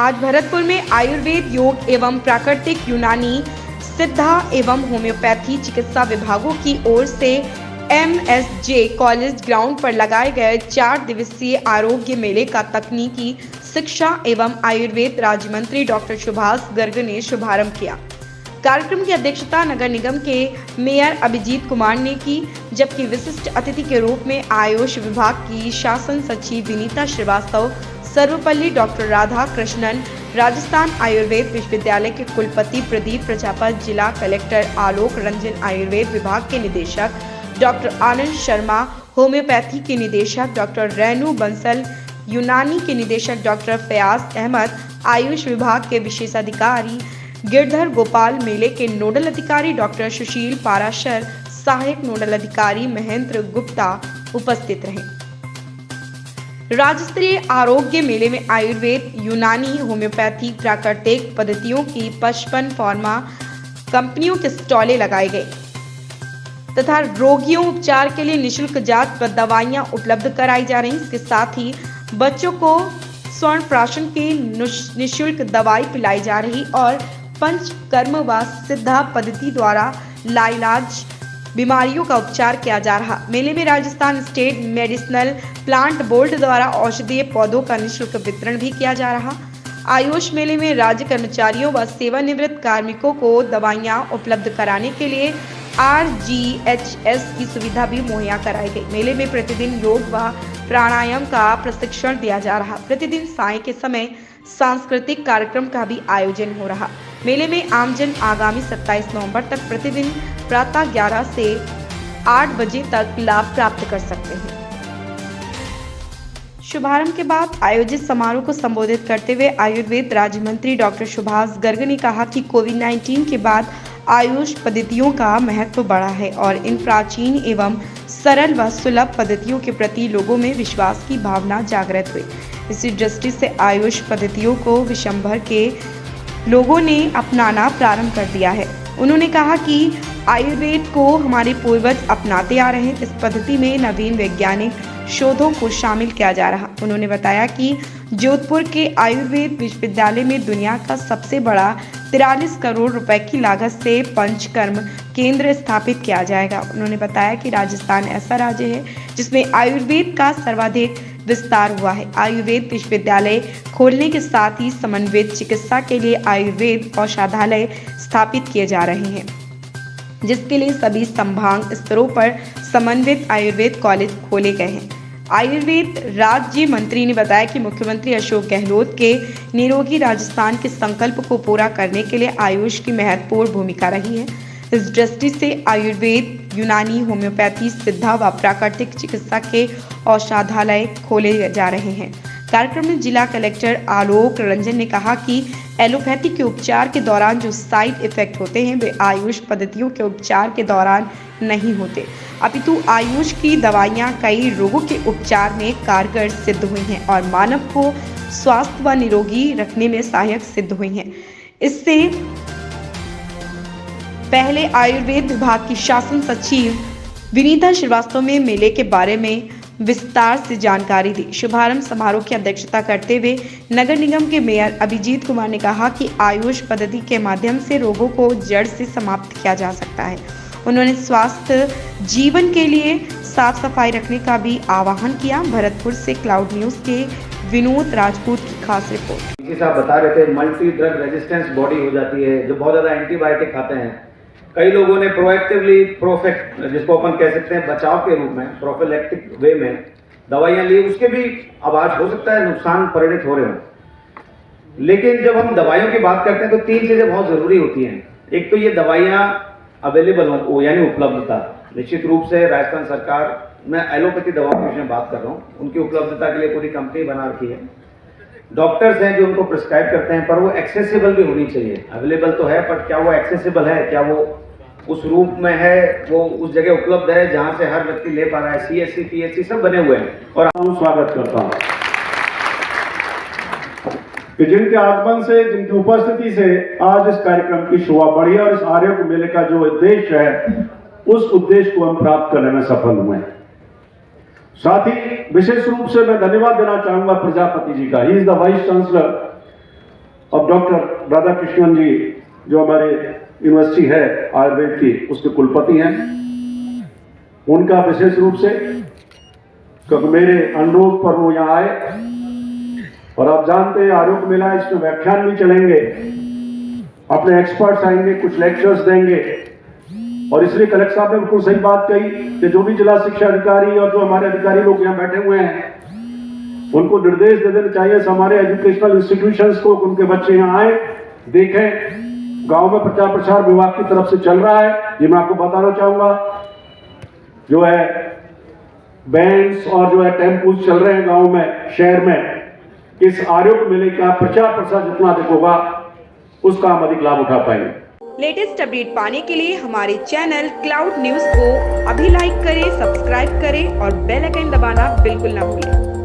आज भरतपुर में आयुर्वेद, योग एवं प्राकृतिक यूनानी, सिद्धा एवं होम्योपैथी चिकित्सा विभागों की ओर से MSJ कॉलेज ग्राउंड पर लगाए गए 4 दिवसीय आरोग्य मेले का तकनीकी शिक्षा एवं आयुर्वेद राज्य मंत्री डॉक्टर सुभाष गर्ग ने शुभारंभ किया। कार्यक्रम की अध्यक्षता नगर निगम के मेयर अभिजीत कुमार ने की, जबकि विशिष्ट अतिथि के रूप में आयुष विभाग की शासन सचिव विनीता श्रीवास्तव, सर्वपल्ली डॉक्टर राधा कृष्णन, राजस्थान आयुर्वेद विश्वविद्यालय के कुलपति प्रदीप प्रजापति, जिला कलेक्टर आलोक रंजन, आयुर्वेद विभाग के निदेशक डॉक्टर आनंद शर्मा, होम्योपैथी के निदेशक डॉक्टर रेनू बंसल, यूनानी के निदेशक डॉक्टर फयाज अहमद, आयुष विभाग के विशेषाधिकारी गिरधर गोपाल, मेले के नोडल अधिकारी डॉक्टर सुशील पाराशर, सहायक नोडल अधिकारी महेंद्र गुप्ता उपस्थित रहे। राज्य स्तरीय आरोग्य मेले में आयुर्वेद, यूनानी, होम्योपैथी, प्राकृतिक पद्धतियों की 55 फार्मा कंपनियों के स्टॉलें लगाए गए तथा रोगियों उपचार के लिए निःशुल्क जांच व दवाइयां उपलब्ध कराई जा रही। इसके साथ ही बच्चों को स्वर्ण प्राशन की निःशुल्क दवाई पिलाई जा रही और पंचकर्म व सिद्धा पद्धति द्वारा लाइलाज बीमारियों का उपचार किया जा रहा। मेले में Rajasthan state medicinal plant board द्वारा औषधीय पौधों का निःशुल्क वितरण भी किया जा रहा। आयुष मेले में राज्य कर्मचारियों व सेवानिवृत्त कार्मिकों को दवाइयां उपलब्ध कराने के लिए RGHS की सुविधा भी मुहैया कराई गई। मेले में प्रतिदिन योग व प्राणायाम का प्रशिक्षण दिया जा रहा। प्रतिदिन साय के समय सांस्कृतिक कार्यक्रम का भी आयोजन हो रहा। मेले में आमजन आगामी 27 नवंबर तक प्रतिदिन प्रातः 11 से 8 बजे तक लाभ प्राप्त कर सकते हैं। शुभारंभ के बाद आयोजित समारोह को संबोधित करते हुए आयुर्वेद राज्य मंत्री डॉक्टर सुभाष गर्ग ने कहा कि कोविड-19 के बाद आयुष पद्धतियों का महत्व बढ़ा है और इन प्राचीन एवं सरल व सुलभ पद्धतियों के प्रति लोगों में विश्वास की भावना जागृत हुई। इसी दृष्टि से आयुष पद्धतियों को विश्वभर के लोगों ने अपनाना प्रारंभ कर दिया है। उन्होंने कहा कि आयुर्वेद को हमारे पूर्वज अपनाते आ रहे हैं। इस पद्धति में नवीन वैज्ञानिक शोधों को शामिल किया जा रहा। उन्होंने बताया कि जोधपुर के आयुर्वेद विश्वविद्यालय में दुनिया का सबसे बड़ा 43 करोड़ रुपए की लागत से पंचकर्म केंद्र स्थापित किया जाएगा। उन्होंने बताया कि राजस्थान ऐसा राज्य है जिसमें आयुर्वेद का सर्वाधिक विस्तार हुआ है। आयुर्वेद विश्वविद्यालय खोलने के साथ ही समन्वित चिकित्सा के लिए आयुर्वेद औषधालय स्थापित किए जा रहे हैं, जिसके लिए सभी संभाग स्तरों पर समन्वित आयुर्वेद कॉलेज खोले गए हैं। आयुर्वेद राज्य मंत्री ने बताया कि मुख्यमंत्री अशोक गहलोत के निरोगी राजस्थान के संकल्प को पूरा करने के लिए आयुष की महत्वपूर्ण भूमिका रही है। इस दृष्टि से आयुर्वेद, यूनानी, होम्योपैथी, सिद्धा व प्राकृतिक चिकित्सा के औषधालय खोले जा रहे हैं। कार्यक्रम में जिला कलेक्टर आलोक रंजन ने कहा कि एलोपैथी के उपचार के दौरान जो साइड इफेक्ट होते हैं वे आयुष पद्धतियों के उपचार के दौरान नहीं होते, अपितु आयुष की दवाइयां कई रोगों के उपचार में कारगर सिद्ध हुई हैं और मानव को स्वस्थ व निरोगी रखने में सहायक सिद्ध हुई हैं। इससे पहले आयुर्वेद विभाग की शासन सचिव विनीता श्रीवास्तव ने मेले के बारे में विस्तार से जानकारी दी। शुभारंभ समारोह की अध्यक्षता करते हुए नगर निगम के मेयर अभिजीत कुमार ने कहा कि आयुष पद्धति के माध्यम से रोगों को जड़ से समाप्त किया जा सकता है। उन्होंने स्वास्थ्य जीवन के लिए साफ सफाई रखने का भी आह्वान किया। भरतपुर से क्लाउड न्यूज के विनोद राजपूत की खास रिपोर्ट। जैसे आप बता रहे थे, मल्टी ड्रग रेजिस्टेंस बॉडी हो जाती है जो बहुत ज़्यादा एंटीबायोटिक खाते हैं। कई लोगों ने प्रोएक्टिवली प्रोफेक्ट, जिसको अपन कह सकते हैं बचाव के रूप में, प्रोफिलैक्टिक वे में दवाइयाँ ली, उसके भी आवाज हो सकता है नुकसान परिणित हो रहे हो। लेकिन जब हम दवाइयों की बात करते हैं तो 3 चीज़ें बहुत ज़रूरी होती हैं। एक तो ये दवाइयाँ अवेलेबल हो, यानी उपलब्धता। निश्चित रूप से राजस्थान सरकार, मैं एलोपैथी दवाओं के विषय में बात कर रहा हूँ, उनकी उपलब्धता के लिए पूरी कंपनी बना रखी है। डॉक्टर्स हैं जो उनको प्रिस्क्राइब करते हैं, पर वो एक्सेसिबल भी होनी चाहिए। अवेलेबल तो है, पर क्या वो एक्सेसिबल है, क्या वो उस रूप में है, वो उस जगह उपलब्ध है जहां से हर व्यक्ति ले पा रहा है। CSC, PSC सब बने हुए हैं और हम स्वागत करता हूं कि जिनके आगमन से, जिनकी उपस्थिति से आज इस कार्यक्रम की शोभा बढ़ी और इस आरोग्य मेले का जो उद्देश्य है उस उद्देश्य को हम प्राप्त करने में सफल हुए। साथ ही विशेष रूप से मैं धन्यवाद देना चाहूंगा प्रजापति जी का। He is the vice chancellor अब डॉक्टर राधा कृष्णन जी जो हमारे यूनिवर्सिटी है आयुर्वेद की उसके कुलपति हैं, उनका विशेष रूप से क्योंकि मेरे अनुरोध पर वो यहाँ आए और आप जानते हैं आरोग्य मेला इसमें व्याख्यान भी चलेंगे, अपने एक्सपर्ट्स आएंगे, कुछ लेक्चर्स देंगे और इसलिए कलेक्टर साहब ने बिल्कुल सही बात कही कि जो भी जिला शिक्षा अधिकारी और जो हमारे अधिकारी लोग यहाँ बैठे हुए हैं उनको निर्देश दे देना चाहिए हमारे एजुकेशनल इंस्टीट्यूशंस को, उनके बच्चे यहाँ आए देखें। गांव में प्रचार प्रसार विभाग की तरफ से चल रहा है, ये मैं आपको बताना चाहूंगा, जो है बैंड्स और जो है टेम्पूज चल रहे हैं गांव में, शहर में। इस आरोग्य मेले का प्रचार प्रसार जितना अधिक होगा उसका हम अधिक लाभ उठा पाएंगे। लेटेस्ट अपडेट पाने के लिए हमारे चैनल क्लाउड न्यूज को अभी लाइक करें, सब्सक्राइब करें और बेल आइकन दबाना बिल्कुल ना भूलें।